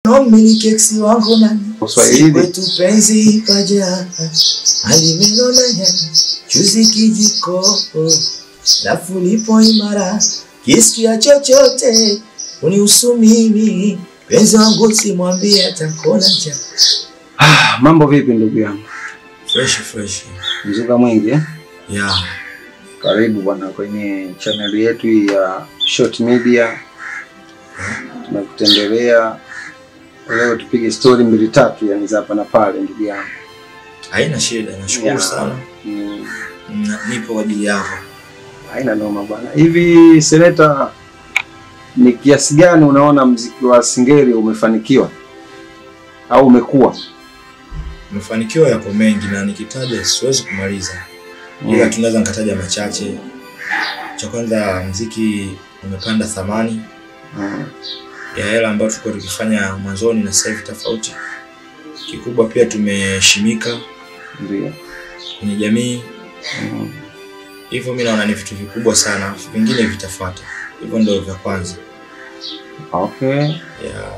nomiliki eksi wangu nani Swahili kwetu penzi paja alimenona nyani chuzi kijiko lafu lipo imara kisikia chochote unihusu mimi penzi wangu simwambie atakona cha. Mambo vipi ndugu yangu? Fresh. Mzuka mwingi eh? Yeah. Karibu bwana kwenye channel yetu ya Short Media. Tunakutembelea leo tupige story mbili tatu yani za hapa na pale ndugu yangu. Haina shida, nashukuru sana. Nipo kwa ajili yako. Haina noma bwana. Hivi Seneta, ni kiasi gani unaona muziki wa Singeli umefanikiwa au umekuwa? Mafanikio yako mengi na nikitaja siwezi kumaliza. Ila tunaweza nikataja machache. Cha kwanza muziki umepanda thamani. Ya hela ambayo tulikuwa tukifanya mwanzoni na sasa hivi tofauti. Kikubwa pia tumeheshimika ndio kwenye jamii. Hivyo mimi naona ni vitu vikubwa sana, vingine vitafuata. Hivyo ndio vya kwanza. Okay. Yeah.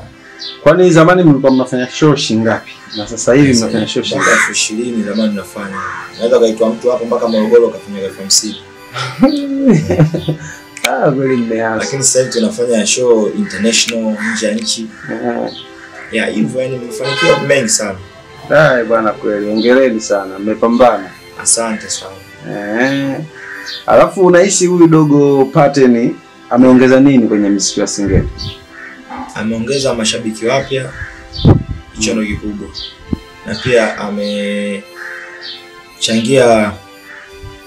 Kwani zamani mlikuwa mnafanya show shingapi? Na sasa hivi mnafanya show shingapi? 20 zamani tunafanya. Naweza kaitwa mtu hapo mpaka Morogoro kafanya FMC. Kweli mmeanza. Lakini sasa hivi tunafanya show international nje ya nchi. Yeah, hivyo yani mmefanikiwa mengi sana. Bwana kweli, hongereni sana, mmepambana. Asante sana. Alafu unahisi huyu dogo Pattern ameongeza nini kwenye muziki wa Singeli? Ameongeza mashabiki wapya, hicho ndio kikubwa. Na pia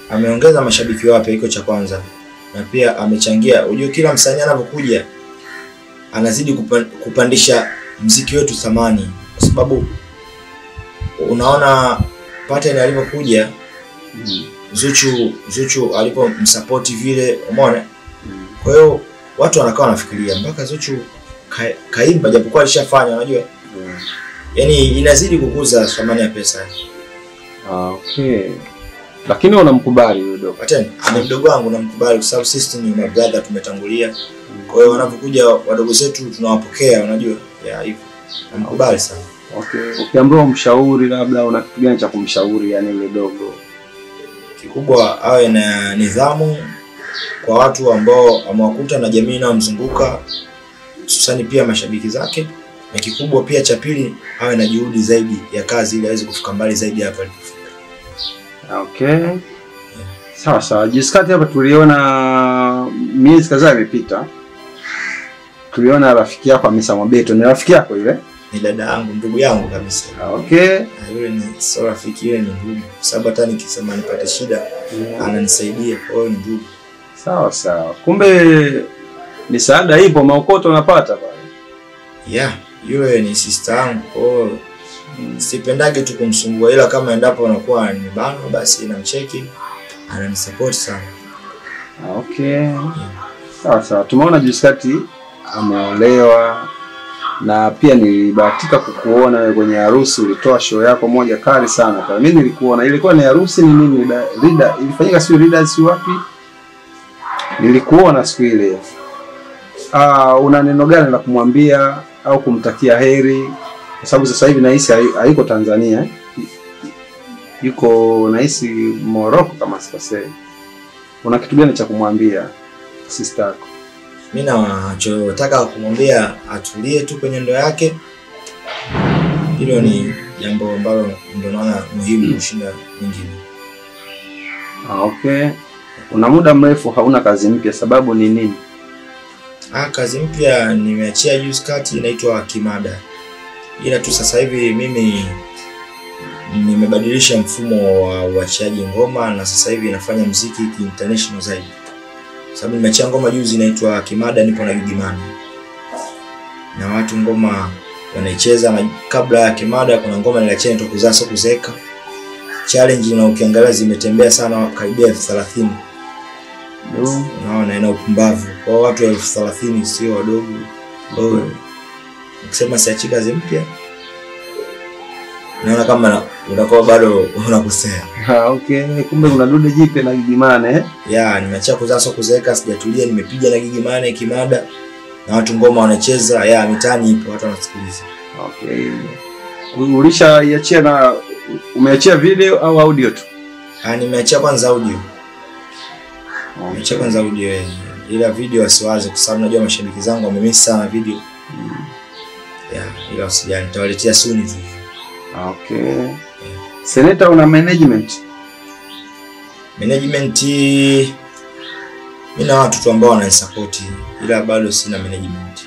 ameongeza mashabiki wapya, iko cha kwanza. Na pia amechangia, unajua kila msanii anapokuja anazidi kupandisha muziki wetu thamani, kwa sababu unaona Pattern alipokuja Zuchu alipomsupport vile, umeona? Kwa hiyo watu wanakaa wanafikiria mpaka Zuchu kaimba japokuwa alishafanya, unajua? Yaani inazidi kukuza thamani ya pesa. Okay. Lakini unamkubali huyo dogo? Pattern ni mdogo wangu, namkubali kwa sababu sisi ni my brother, tumetangulia. Kwa hiyo wanapokuja wadogo zetu tunawapokea, unajua? Ya hivyo. Namkubali sana. Okay. Ukiambiwa umshauri labda una kitu gani cha kumshauri yani yule dogo? Kikubwa awe na nidhamu kwa watu ambao amewakuta na jamii inayomzunguka, hususani pia mashabiki zake. Na kikubwa pia cha pili awe na juhudi zaidi ya kazi ili aweze kufika mbali zaidi hapa alipofika. Okay. Sawa. Jiskati hapa tuliona miezi kadhaa imepita. Tuliona rafiki yako Hamisa Mobeto. Ni rafiki yako yule? Ni dada yangu, ndugu yangu kabisa. Okay. Yule ni sio rafiki, yule ni ndugu. Sababu hata nikisema nipate shida ananisaidia, kwa hiyo ni ndugu. Sawa. Kumbe misaada ipo, maokoto unapata pale. Yeah, yule ni sister yangu. Kwa sipendage tu kumsumbua, ila kama endapo anakuwa nimebana basi namcheki, ananisupport sana. Okay. Sawa. Tumeona Juskati ameolewa na pia nilibahatika kukuona wewe kwenye harusi, ulitoa show yako moja kali sana pale. Mimi nilikuona, ilikuwa ni harusi ni nini? Rida ilifanyika sio Rida si wapi? Nilikuona siku ile. Una neno gani la kumwambia au kumtakia heri? Kwa sababu sasa hivi nahisi hayuko Tanzania. Yuko nahisi Morocco kama sikosei. Una kitu gani cha kumwambia sister yako? Mimi nachotaka kumwambia atulie tu kwenye ndoa yake. Hilo ni jambo ambalo ndio naona muhimu kushinda nyingine. Okay. Una muda mrefu hauna kazi mpya, sababu ni nini? Kazi mpya nimeachia juzi kati, inaitwa Kimada. Ila tu sasa hivi mimi nimebadilisha mfumo wa uachiaji ngoma na sasa hivi nafanya muziki international zaidi. Sababu nimeachia ngoma juzi inaitwa Kimada, nipo na Gigimani. Na watu ngoma wanaicheza, na kabla ya Kimada kuna ngoma niliachia inaitwa Kuzaa Sio Kuzeeka. Challenge na ukiangalia zimetembea sana karibia 30,000. Unaona ina upumbavu. Kwa watu 30,000 sio wadogo. Ukisema siachi kazi mpya, naona kama unakuwa bado unakosea. Okay. Kumbe kuna dude jipe na Gigimane Yeah, nimeacha Kuzaa Sio Kuzeeka, sijatulia, nimepiga na Gigimane Kimada. na watu ngoma wanacheza, ya mitaani ipo, watu wanasikiliza. Okay. Ulishaiachia na umeachia video au audio tu? Nimeachia kwanza audio. Nimeachia kwanza audio, ila video wasiwaze kwa sababu najua mashabiki zangu wamemiss sana video. Ila usijali, nitawaletea soon tu. Okay. Senator, una management? Management mimi na watu tu ambao wananisupport, ila bado sina management.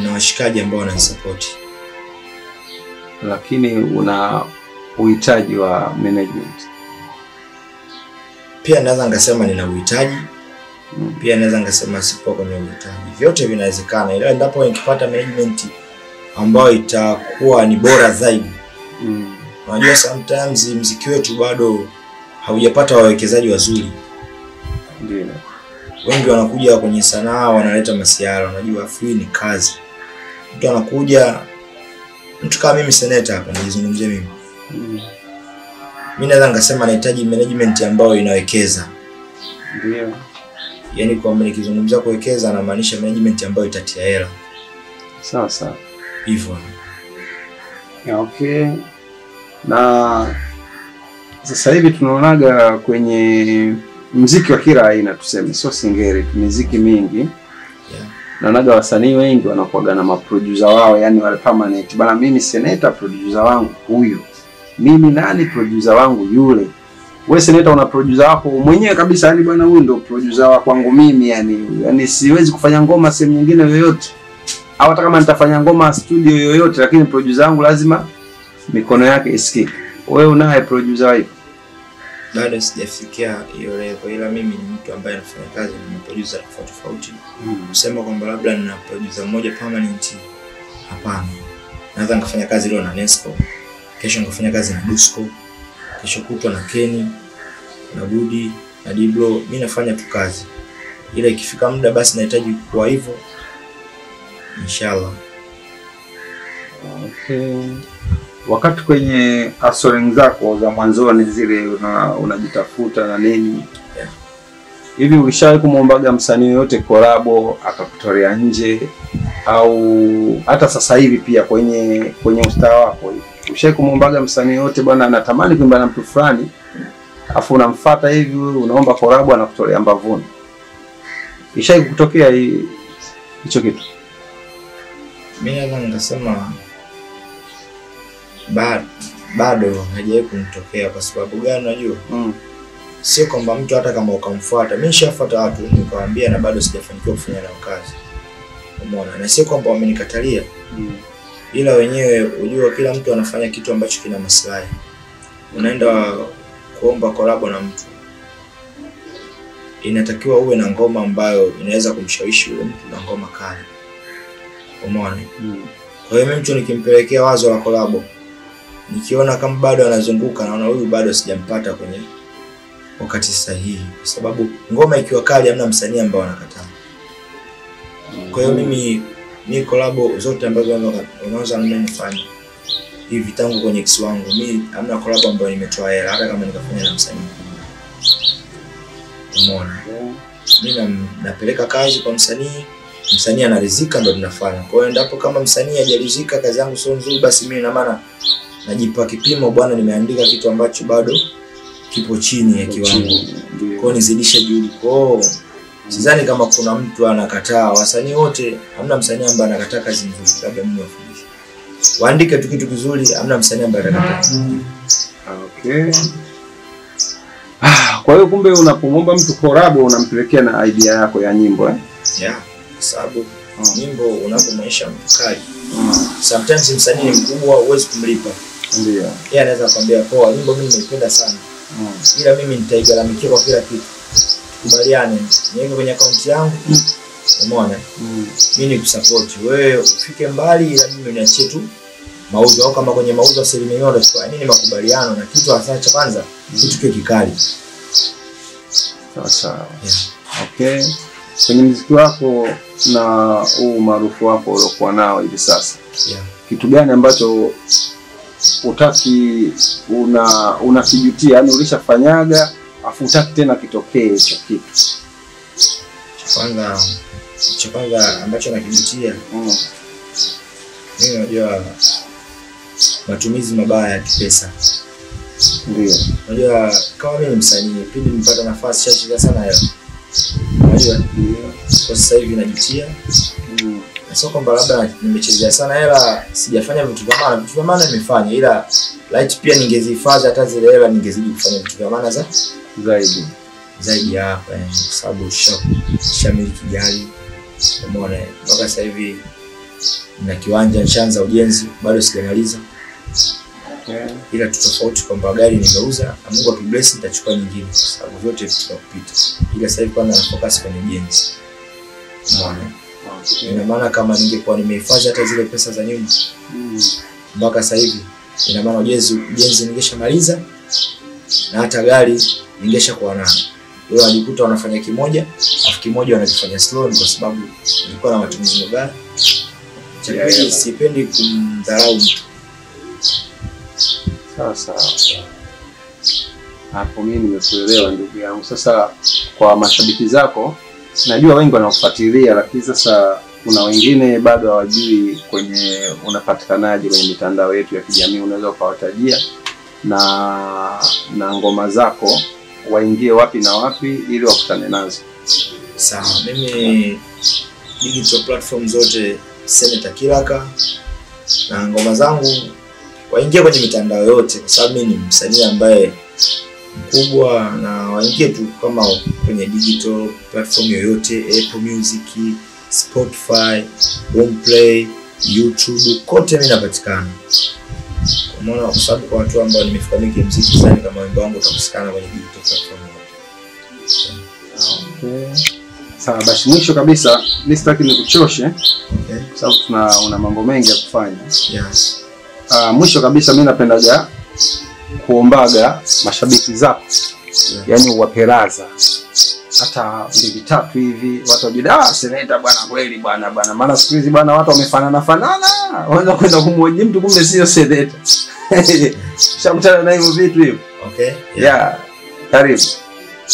Na washikaji ambao wananisupport. Lakini una uhitaji wa management? Pia naweza ngasema nina uhitaji. Pia naweza ngasema sipo kwenye uhitaji. Vyote vinawezekana, ila ndipo nikipata management ambayo itakuwa ni bora zaidi. Unajua sometimes muziki wetu bado haujapata wawekezaji wazuri. Ndio. Wengi wanakuja kwenye sanaa wanaleta masiara, unajua free ni kazi. Mtu anakuja, mtu kama mimi Senator hapa nizungumzie mimi. Mimi naweza ngasema nahitaji management ambayo inawekeza. Ndio. Yaani kwa maana nikizungumzia kuwekeza na maanisha management ambayo itatia hela. Sawa sawa. Hivyo. Okay. Na sasa hivi tunaonaga kwenye muziki wa kila aina, tuseme sio singeli, muziki mingi. Naonaga wasanii wengi wanakuwa na maproducer wao, yani wale permanent. Bana, mimi Senator producer wangu huyu. Mimi nani producer wangu yule. Wewe Senator una producer wako mwenyewe kabisa, yani bwana huyu ndio producer wa kwangu mimi, yani siwezi kufanya ngoma sehemu nyingine yoyote. Au hata kama nitafanya ngoma studio yoyote, lakini producer wangu lazima mikono yake isikike. Wewe unaye producer wapi? Bado sijafikia hiyo level, ila mimi ni mtu ambaye anafanya kazi na producer tofauti. Kusema kwamba labda nina producer mmoja permanent, hapana. Naweza nikafanya kazi leo na Nesco, kesho nikafanya kazi na Dusko, kesho kutwa na Kenny, na Budi, na Diblo. Mimi nafanya tu kazi. Ila ikifika muda basi nahitaji kuwa hivyo. Inshallah. Okay. Wakati kwenye hustling zako za mwanzoni zile unajitafuta na nini? Hivi ulishawahi kumwombaga msanii yote collabo akakutolea nje, au hata sasa hivi pia kwenye ustaa wako hivi ushawahi kumwombaga msanii yote bwana anatamani kuimba na mtu fulani, afu unamfuata hivi unaomba collabo anakutolea mbavuni? Ishawahi kutokea hicho kitu? Mimi naweza nikasema bado hajawahi kunitokea. Kwa sababu gani unajua? Sio kwamba mtu hata kama ukamfuata, mimi nishafuata watu nikawaambia na bado sijafanikiwa kufanya nao kazi. Umeona? Na sio kwamba wamenikatalia. Ila wenyewe unajua kila mtu anafanya kitu ambacho kina maslahi. Unaenda kuomba collab na mtu, inatakiwa uwe na ngoma ambayo inaweza kumshawishi yule mtu na ngoma kali. Umeona? Kwa hiyo mtu nikimpelekea wazo la collab, nikiona kama bado anazunguka, naona huyu bado sijampata kwenye wakati sahihi, kwa sababu ngoma ikiwa kali hamna msanii ambaye anakataa. Kwa hiyo mimi ni collab zote ambazo unaweza nifanye hivi tangu kwenye X wangu, mimi hamna collab ambayo nimetoa hela hata kama nikafanya na msanii. Umeona? Mimi napeleka kazi kwa msanii anaridhika ndo tunafanya. Kwa hiyo ndipo kama msanii hajaridhika kazi yangu sio nzuri, basi mimi na maana najipa kipimo, bwana nimeandika kitu ambacho bado kipo chini ya kiwango. Kwa hiyo nizidishe juhudi. Kwa hiyo sidhani kama kuna mtu anakataa. Wasanii wote hamna msanii ambaye anakataa kazi nzuri, labda mimi wafundishe. Waandike tu kitu kizuri, hamna msanii ambaye anakataa. Okay. Kwa hiyo kumbe unapomomba mtu collab unampelekea na idea yako ya nyimbo kwa sababu nyimbo unapomwonyesha mtu kali. Sometimes msanii ni mkubwa huwezi kumlipa. Ndio. Yeye anaweza kwambia poa, nyimbo mimi nimeipenda sana. Ila mimi nitaigaramikia kwa kila kitu. Kubaliane, niweke kwenye account yangu. Umeona? Mimi nikusupport. Wewe ufike mbali, ila mimi niachie tu mauzo, au kama kwenye mauzo asilimia moja utachukua. Nini makubaliano na kitu hasa cha kwanza, kitu kile kikali. Sawa. Okay. Kwenye muziki wako na maarufu wako uliokuwa nao hivi sasa, kitu gani ambacho utaki unakijutia, yani ulishafanyaga afu utaki tena kitokee hicho kitu? Kwanza cha kwanza ambacho nakijutia mimi najua matumizi mabaya ya pesa. Ndio. Unajua kama mimi ni msanii, pindi nipata nafasi chache sana leo. Unajua? Kwa sasa hivi najutia. Sio kwamba labda nimechezea sana hela, sijafanya vitu vya maana. Vitu vya maana nimefanya, ila light pia ningezihifadhi hata zile hela ningezidi kufanya vitu vya maana zaidi hapa, kwa sababu shamiliki gari. Umeona? Mpaka sasa hivi na kiwanja nishaanza ujenzi, bado sijamaliza. Ila tutofauti kwamba gari nimeuza, na Mungu akibless nitachukua nyingine kwa sababu vyote vitakupita. Ila sasa hivi kwanza na focus kwenye ujenzi. Umeona? Ina maana kama ningekuwa nimehifadhi hata zile pesa za nyuma mpaka sasa hivi, ina maana ujenzi ningeshamaliza na hata gari ningeshakuwa nayo. Leo najikuta wanafanya kimoja, afu kimoja wanakifanya slow kwa sababu nilikuwa na matumizi mabaya. Sipendi kumdharau mtu. Sawa. Hapo mimi nimekuelewa ndugu yangu. Sasa kwa mashabiki zako, najua wengi wanakufuatilia, lakini sasa kuna wengine bado hawajui kwenye unapatikanaje kwenye mitandao yetu ya kijamii. Unaweza kuwatajia na ngoma zako waingie wapi na wapi ili wakutane nazo? Sawa, mimi digital platform zote Senator Kiraka, na ngoma zangu waingie kwenye mitandao yote kwa sababu mimi ni msanii ambaye mkubwa, na waingie tu kama kwenye digital platform yoyote, Apple Music, Spotify, Boomplay, YouTube, kote mimi napatikana. Umeona, kwa sababu kwa watu ambao nimefika mingi muziki sana, kama wimbo wangu utakusikana kwenye digital platform yote. Sawa, basi mwisho kabisa mimi sitaki nikuchoshe. Sababu una mambo mengi ya kufanya. Yes. Mwisho kabisa mimi napendaga kuombaga mashabiki zako. Yaani uwaperaza. Hata mbili tatu hivi watu wajida Senator bwana, kweli bwana. Maana siku hizi bwana watu wamefanana. Wanaweza kwenda kumhoji mtu kumbe sio Senator. Shakutana na hivyo vitu hivyo. Okay. Yeah. Karibu.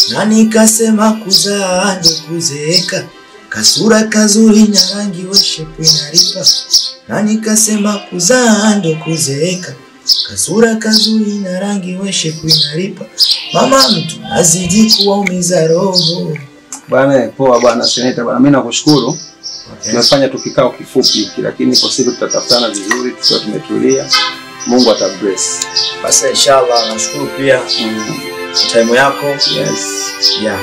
Nani kasema kuzaa ndo kuzeeka, kasura kazuri na rangi we shepu inaripa. Nani kasema kuzaa ndo kuzeeka, kasura kazuri na rangi we shepu inaripa. Mama mtu azidi kuwaumiza roho. Bwana poa bwana Senator bwana, mimi nakushukuru. Tumefanya tu kikao kifupi, lakini kwa siku tutatafutana vizuri tukiwa tumetulia. Mungu atabless. Basi inshallah, nashukuru pia time yako. Yes. Yeah.